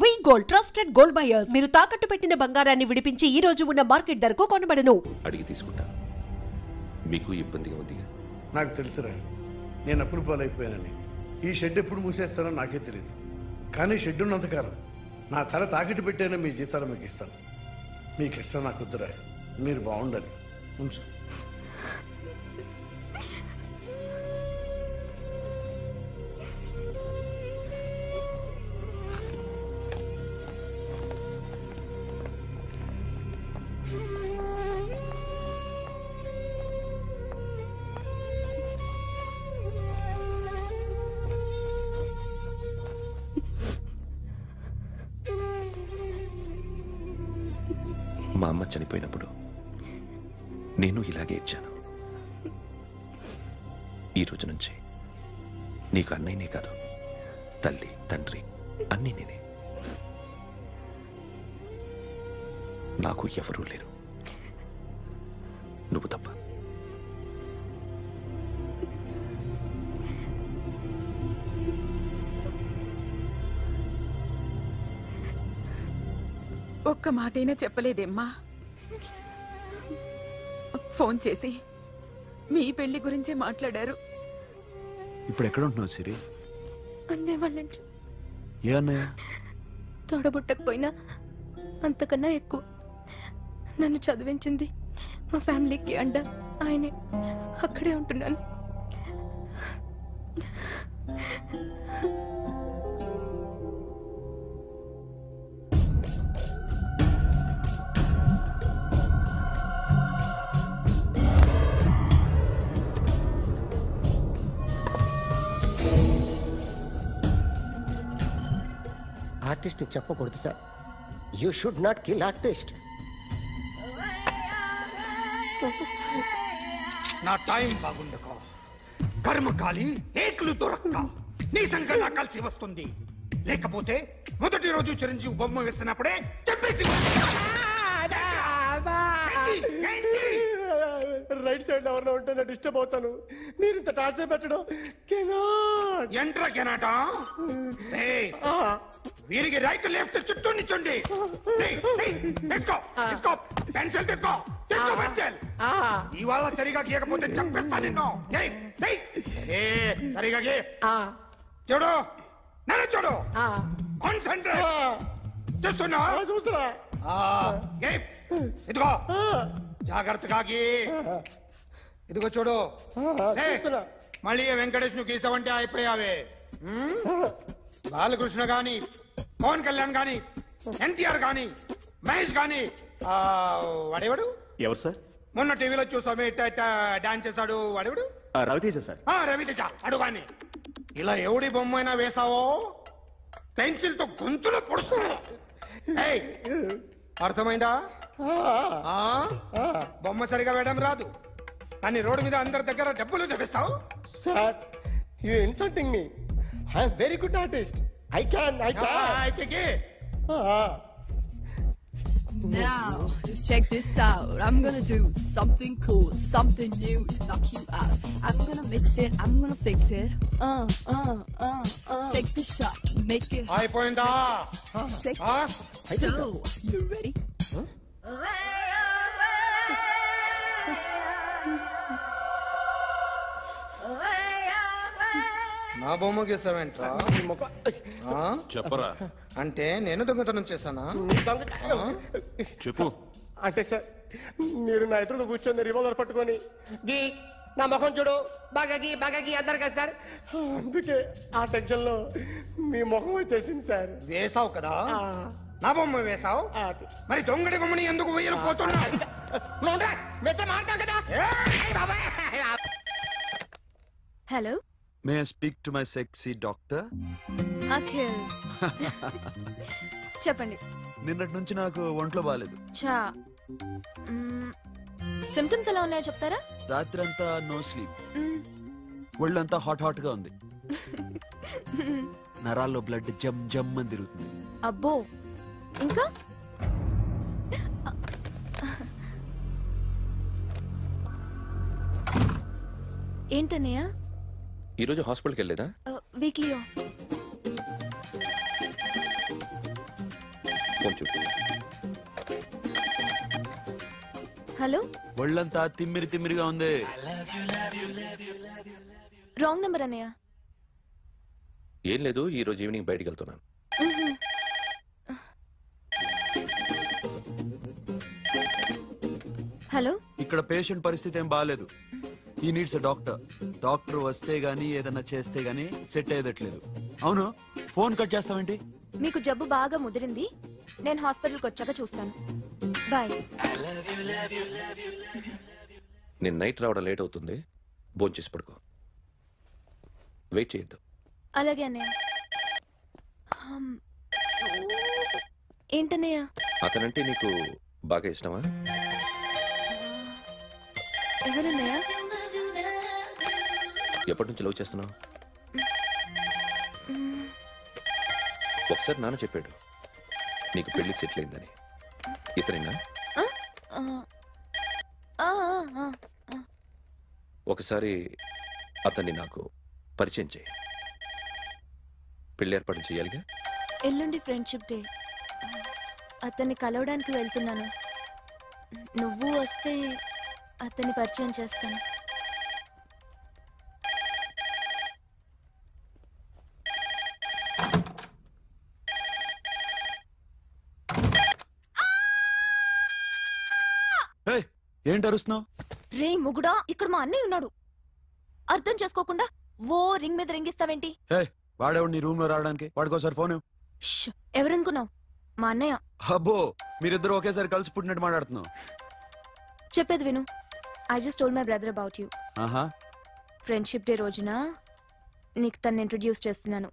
వి gold trusted gold buyers మీరు తాకట్టు పెట్టిన బంగారాన్ని విడిపించి ఈ రోజు ఉన్న మార్కెట్ ధరకు కొనబడను. అడిగి తీసుకుంటా. మీకు ఇబ్బందిగా ఉంది? నాకు తెలుసురా, నేను అప్పుడు పాలైపోయానని. ఈ షెడ్ ఎప్పుడు మూసేస్తానో నాకే తెలియదు. కానీ షెడ్ ఉన్నంతకాలం నా తల తాకట్టు పెట్టైనా మీ జీతాలు మీకు ఇస్తాను. మీ కష్టం నాకు వద్దురా, మీరు బాగుండాలి. ఉంచు. మా అమ్మ చనిపోయినప్పుడు నేను ఇలాగే ఇచ్చాను. ఈ రోజు నుంచి నీకు అన్నయ్యనే కాదు, తల్లి తండ్రి అన్నీ నేనే. నాకు ఎవరూ లేరు, నువ్వు తప్ప. ఒక్క మాటైనా చెప్పలేదేమ్మా? ఫోన్ చేసి మీ పెళ్లి గురించే మాట్లాడారు. ఇప్పుడు ఎక్కడ ఉంటున్నావు సిరి? అన్నయ్య వాళ్ళ ఇంట్లో. ఏ అన్నయ్య? తోడబుట్టకపోయినా అంతకన్నా ఎక్కువ నన్ను చదివించింది మా ఫ్యామిలీకి అండ ఆయనే. అక్కడే ఉంటున్నాను. ఆర్టిస్ట్ చెప్పకూడదు sir. You should not kill artist. నా టైం బాగుండకో, కర్మకాలి ఏకులు దొరక్క నీ సంకల్లా కలిసి వస్తుంది. లేకపోతే మొదటి రోజు చిరంజీవి బొమ్మ వేసినప్పుడే చెప్పేసి రైట్ సైడ్ ఎవరిలో ఉంటే నేను డిస్టర్బ్ అవుతాను. మీరు ఇంత టార్చర్ పెట్టడం ఎంట్రా కెనాట. వీరికి రైట్ లెఫ్ట్ చుట్టూ నిచ్చండి. పెన్సిల్ తీసుకో, పెన్సిల్. ఇవాళ సరిగా గీయకపోతే చంపేస్తా నిన్ను. సరిగా గీ. చూడు, నన్ను చూడు. కాన్సంట్రేట్ చూస్తున్నా. ఇదిగో జాగ్రత్తగా గీ. ఇదిగో చూడు. మళ్ళీ వెంకటేష్ ను గీసావంటే అయిపోయావే. బాలకృష్ణ గాని, పవన్ కళ్యాణ్ గాని, ఎన్టీఆర్ గాని, మహేష్ గాని, వాడేవాడు ఎవరు సార్? మొన్న టీవీలో చూసామే డాన్స్ చేశాడు, వాడేవాడు? రవితేజ సార్. రవితేజ అడుగాని. ఇలా ఎవడి బొమ్మ అయినా వేసావో పెన్సిల్ తో గొంతులో పొడుస్తా. అర్థమైందా? బొమ్మ సరిగా వేయడం రాదు, కానీ రోడ్డు మీద అందరి దగ్గర డబ్బులు తెప్పిస్తావు. Sir, you insulting me. I am very good artist. I can. Now, just check this out. I'm gonna do something cool, something new to knock you out. I'm gonna mix it, I'm gonna fix it. Take the shot, make it. అయిపోయిందా? Shake it. So, you ready? నా బొమ్మ గీసావేంట్రా? చెప్పరా. అంటే నేను దొంగతనం చేశానా? చెప్పు. అంటే సార్, మీరు నా ఎదురు కూర్చొని రివాల్వర్ పట్టుకొని గీ, నా ముఖం చూడు, బాగా గీ అన్నారు కదా సార్. అందుకే ఆ టెన్షన్ లో మీ ముఖం వచ్చేసింది సార్. వేసావు కదా, నా బొమ్మ వేసావు. మరి దొంగడి బొమ్మని ఎందుకు వేయలేకపోతున్నా? Hello, may I speak to my sexy doctor? Akhil. చెప్పండి. నిన్నటి నుంచి నాకు ఒంట్లో బాగాలేదు. చా, సిమ్టమ్స్ ఎలా ఉన్నాయో చెప్తారా? రాత్రంతా నో స్లీప్, ఒళ్ళంతా హాట్ గా ఉంది, నరాల్లో బ్లడ్ జమ్ జమ్ అని తిరుగుతుంది. అబ్బో, ఇంకా ఏంటన్నయ్య? ఈరోజు హాస్పిటల్కి వెళ్ళలేదా? వీక్లీ ఫోన్ చూడు. హలో, ఒళ్ళంతా తిమ్మిరిగా ఉంది. రాంగ్ నెంబర్ అన్నయ్య. ఏం లేదు, ఈరోజు ఈవినింగ్ బయటికి వెళ్తున్నాను. హలో, ఇక్కడ పేషెంట్ పరిస్థితి ఏం బాగాలేదు. ఈ నీడ్స్ డాక్టర్. డాక్టర్ వస్తే గానీ ఏదన్నా చేస్తే గానీ సెట్ అయ్యేదట్లేదు. అవును, ఫోన్ కట్ చేస్తావేంటి? మీకు జబ్బు బాగా ముదిరింది, నేను హాస్పిటల్కి వచ్చాక చూస్తాను. బాయ్. నేను నైట్ రావడం లేట్ అవుతుంది, భోంచేసి పడుకో. వెయిట్ చేయొద్దు. అలాగే అన్నయ్య. ఏంటన్నయ్య? అతనంటే నీకు బాగా ఇష్టమా? ఎవరన్నయ్య? ఎప్పటి నుంచి లవ్ చేస్తున్నావు? ఒకసారి నాన్న చెప్పాడు నీకు పెళ్లి సెటిల్ అయిందని. ఇతనేనా? ఒకసారి అతన్ని నాకు పరిచయం చేయి. పెళ్లి ఏర్పాటు చేయాలిగా. ఎల్లుండి ఫ్రెండ్షిప్ డే, అతన్ని కలవడానికి వెళ్తున్నాను. నువ్వు వస్తే అతన్ని పరిచయం చేస్తాను. ఏంటి అరుస్తున్నావు? రే ముగుడా, ఇక్కడ మా అన్నయ్య ఉన్నాడు. అర్థం చేసుకోకుండా ఓ రింగ్ మీద రింగిస్తావేంటి? వాడేవాడు నీ రూమ్ లో రావడానికి? వాడికోసారి ఫోన్. ఎవరనుకున్నావు? మా అన్నయ్య. అబ్బో, మీరిద్దరు ఒకేసారి కలిసి పుట్టినట్టు మాట్లాడుతున్నావు. చెప్పేది విను. I just told my brother about you. ఆహా, ఫ్రెండ్షిప్ డే రోజున నీకు తను ఇంట్రడ్యూస్ చేస్తున్నాను.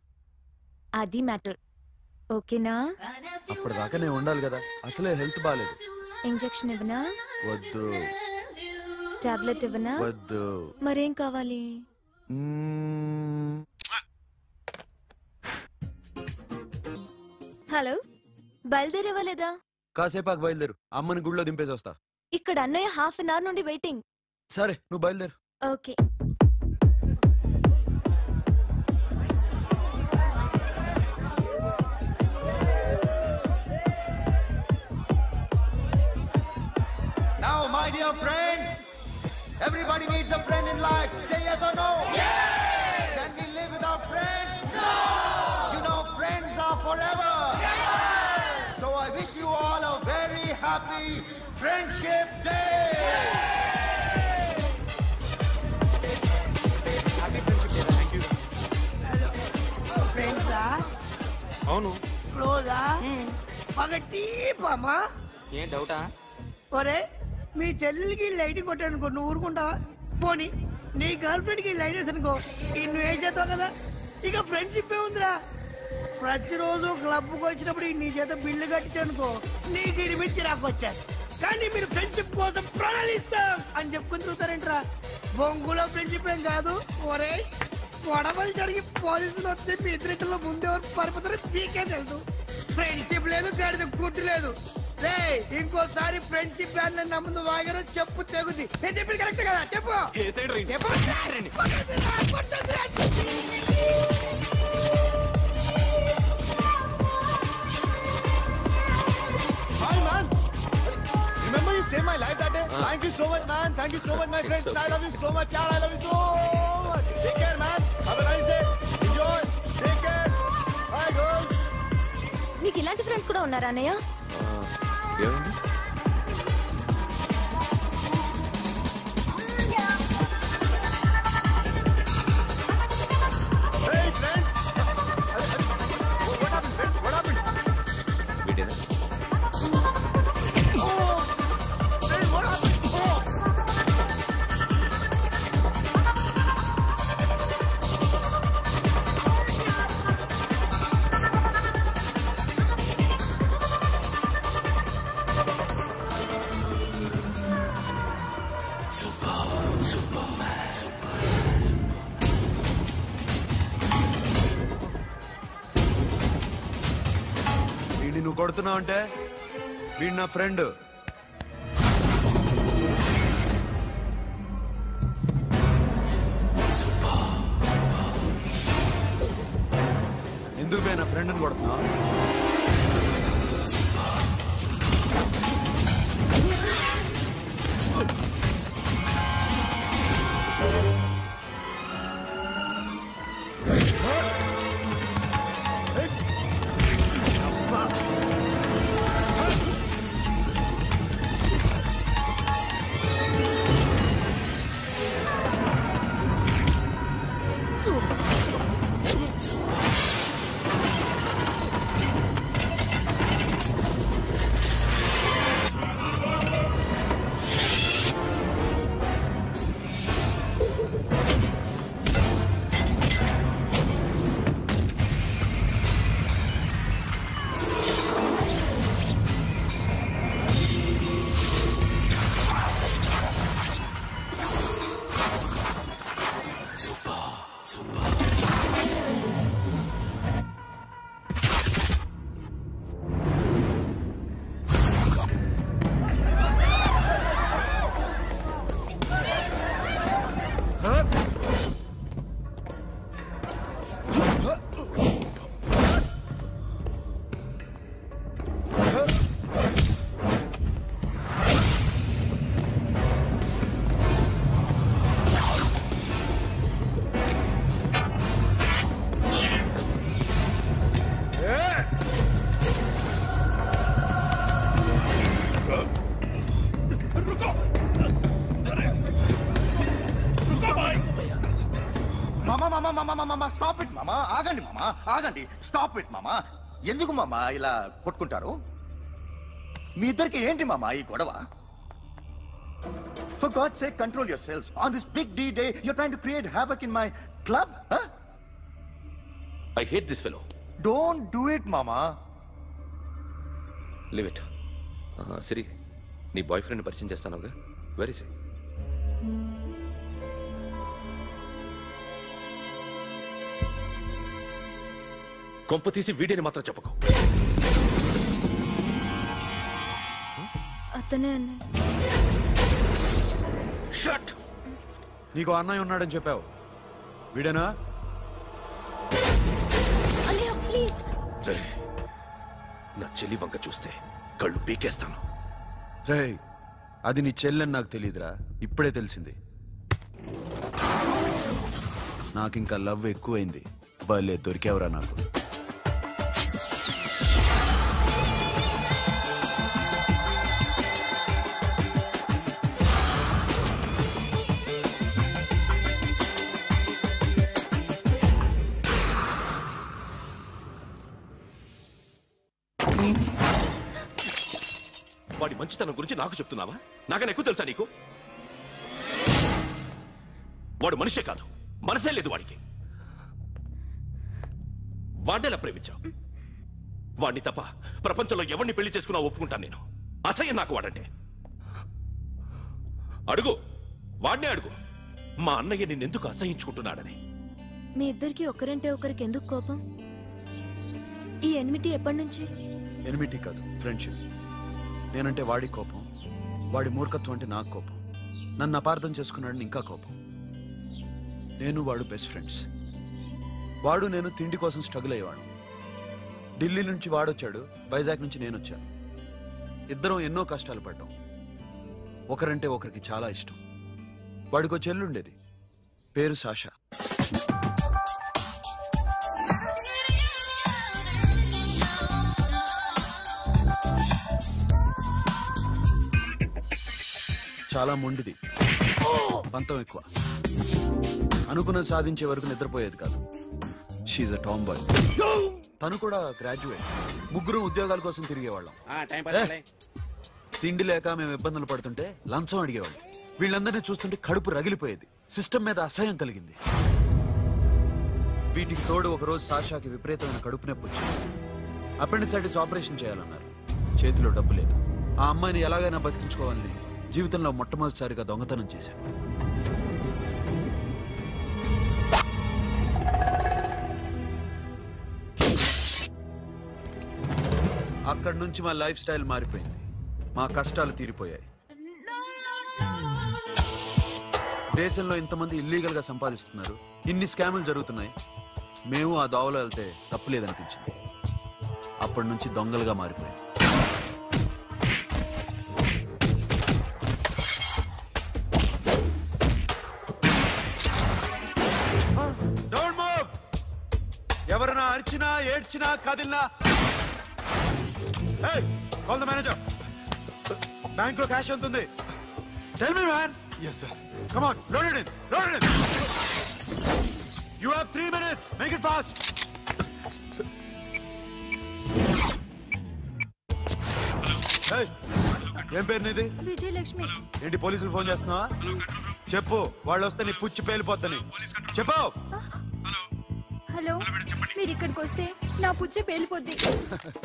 అది మ్యాటర్. ఓకేనా? అప్పటిదాకా నేను ఉండాలి కదా. అసలే హెల్త్ బాగాలేదు. ఇంజెక్షన్ ఇవ్వనా? వద్దు. టాబ్లెట్ ఇవ్వనా? వద్దు. మరేం కావాలి? హలో, బయలుదేరేవాలేదా? కాసేపాకు బయలుదేరు. అమ్మని గుళ్ళో దింపేసి వస్తా. ఇక్కడ అన్నయ్య హాఫ్ అన్ అవర్ నుండి వెయిటింగ్. సరే, నువ్వు బయలుదేరు. Okay. Now, my dear friends, everybody needs a friend in life. Say yes or no? Yes! Can we live without friends? No! You know, friends are forever. Yes! So I wish you all a very happy Friendship Day! Happy Friendship Day, thank you. Friends, అవును. క్లోజా? బాగా డీపమ్మా? ఏం డౌటా? ఒరే, మీ చెల్లికి light కొట్టానుకో, నువ్వు ఊరుకుంటావా? పోనీ నీ girl friend కి లైట్ వేసానుకో, నువ్వు ఏం చేస్తావు కదా? ఇక ఫ్రెండ్షిప్ ఏ ఉందిరా. ప్రతిరోజు క్లబ్కి వచ్చినప్పుడు నీ చేత బిల్లు కట్టించనుకో, నీకు ఇరిమిచ్చి రాకొచ్చాను. కానీ మీరు ఫ్రెండ్షిప్ కోసం ప్రణాళిస్తాం అని చెప్పుకుని చూస్తారేంట్రా? బొంగులో ఫ్రెండ్షిప్ ఏం కాదు. ఒరే, గొడవలు జరిగి పోలీసులు వస్తే మీ ఇద్దరిలో ముందెవరు పరిపోతారో మీకే తెలుసు. ఫ్రెండ్షిప్ లేదు, గడిద గుడ్డు లేదు. రే, ఇంకోసారి ఫ్రెండ్షిప్ బ్యాండ్ నా ముందు వాగారో చెప్పు తెగుద్ది. నేను చెప్పింది కరెక్ట్ కదా? చెప్పు. Hi man, remember you saved my life that day? Thank you so much, man. Thank you so much, my friends. I love you so much, yaar. I love you so much. Take care, man. Have a nice day. Enjoy. Take care. Bye, girls. నీకు ఇలాంటి friends కూడా ఉన్నారా అన్నయ్య? ఏమైంది? Hey, friend. What happened, friend? What happened? వీడేనా? Oh, friend, what happened? Oh. వీడిని నువ్వు కొడుతున్నావు అంటే వీడు నా ఫ్రెండ్. ఎందుకు నా ఫ్రెండ్ని కొడుతున్నావు? ఆగండి మామా, ఆగండి. స్టాప్ ఇట్ మామా. ఎందుకు మామా ఇలా కొట్టుకుంటారు? మీ ఇద్దరికి ఏంటి మామా ఈ గొడవ? For God's sake, control yourselves. On this big D day, you're trying to create havoc in my club? Huh? I hate this fellow. Don't do it, mama. Leave it. Siri, నీ బాయ్ ఫ్రెండ్ పరిచయం చేస్తానుగా. Very సే. కొంప తీసి వీడియోని మాత్రం చెప్పకు. అతనే అన్నయ్య. Shut. నీకు అన్నయ్య ఉన్నాడని చెప్పావు, వీడేనా? అన్నయ్య ప్లీజ్. రే, నా చెల్లి వంక చూస్తే కళ్ళు పీకేస్తాను. రే, అది నీ చెల్లెని నాకు తెలియదురా, ఇప్పుడే తెలిసింది. నాకింకా లవ్ ఎక్కువైంది. భలే దొరికావురా నాకు. వాడి మంచితనం గురించి నాకు చెప్తున్నావా? నాకన్నా ఎక్కువ తెలుసా నీకు? వాడు మనిషే కాదు, మనసే లేదు వాడికి. వాడినేలా ప్రేమించావు? వాడిని తప్ప ప్రపంచంలో ఎవరిని పెళ్లి చేసుకున్నా ఒప్పుకుంటాను నేను. అసహ్యం నాకు వాడంటే. అడుగు, వాడినే అడుగు, మా అన్నయ్య నిన్నెందుకు అసహించుకుంటున్నాడని. మీ ఇద్దరికి ఒకరంటే ఒకరికి ఎందుకు కోపం? ఈ ఎనిమిటీ ఎప్పటి నుంచి? ఎనిమిటీ కాదు, ఫ్రెండ్షిప్. నేనంటే వాడి కోపం, వాడి మూర్ఖత్వం అంటే నాకు కోపం. నన్ను అపార్థం చేసుకున్నాడని ఇంకా కోపం. నేను వాడు బెస్ట్ ఫ్రెండ్స్. వాడు నేను తిండి కోసం స్ట్రగుల్ అయ్యేవాడు. ఢిల్లీ నుంచి వాడొచ్చాడు, వైజాగ్ నుంచి నేను వచ్చాను. ఇద్దరం ఎన్నో కష్టాలు పడ్డాం. ఒకరంటే ఒకరికి చాలా ఇష్టం. వాడికో చెల్లుండేది, పేరు సాషా. చాలా మొండిది, పంతం ఎక్కువ. అనుకున్నది సాధించే వరకు నిద్రపోయేది కాదు. She a tomboy. తను కూడా గ్రాడ్యుయేట్. ముగ్గురు ఉద్యోగాల కోసం తిరిగేవాళ్ళం. తిండి లేక మేము ఇబ్బందులు పడుతుంటే లంచం అడిగేవాళ్ళం. వీళ్ళందరినీ చూస్తుంటే కడుపు రగిలిపోయేది. సిస్టమ్ మీద అసహ్యం కలిగింది. వీటికి తోడు ఒకరోజు సాషాకి విపరీతమైన కడుపు నొప్పి వచ్చింది. అపెండిసైటిస్ ఆపరేషన్ చేయాలన్నారు. చేతిలో డబ్బు లేదు. ఆ అమ్మాయిని ఎలాగైనా బతికించుకోవాలని జీవితంలో మొట్టమొదటిసారిగా దొంగతనం చేశాను. అక్కడి నుంచి మా లైఫ్ స్టైల్ మారిపోయింది. మా కష్టాలు తీరిపోయాయి. దేశంలో ఇంతమంది ఇల్లీగల్ గా సంపాదిస్తున్నారు, ఇన్ని స్కాములు జరుగుతున్నాయి. మేము ఆ దోవలో వెళ్తే తప్పులేదనిపించింది. అప్పటి నుంచి దొంగలుగా మారిపోయాయి. ఎవరైనా అరిచినా ఏడ్చినా కదిలినా కాల్ ద మేనేజర్. బ్యాంక్ లో క్యాష్ ఎంత ఉంది? Tell me man. yes sir. come on, load it in, load it in. you have 3 minutes, make it fast. hey, ఏం పేరు నీది? విజయలక్ష్మి. ఏంటి పోలీసులు ఫోన్ చేస్తున్నావా? చెప్పు, వాళ్ళు వస్తే నీ పుచ్చి పేలిపోద్దని చెప్పు. హలో, మీరు ఇక్కడికి వస్తే నా పుచ్చ పేలిపోద్ది.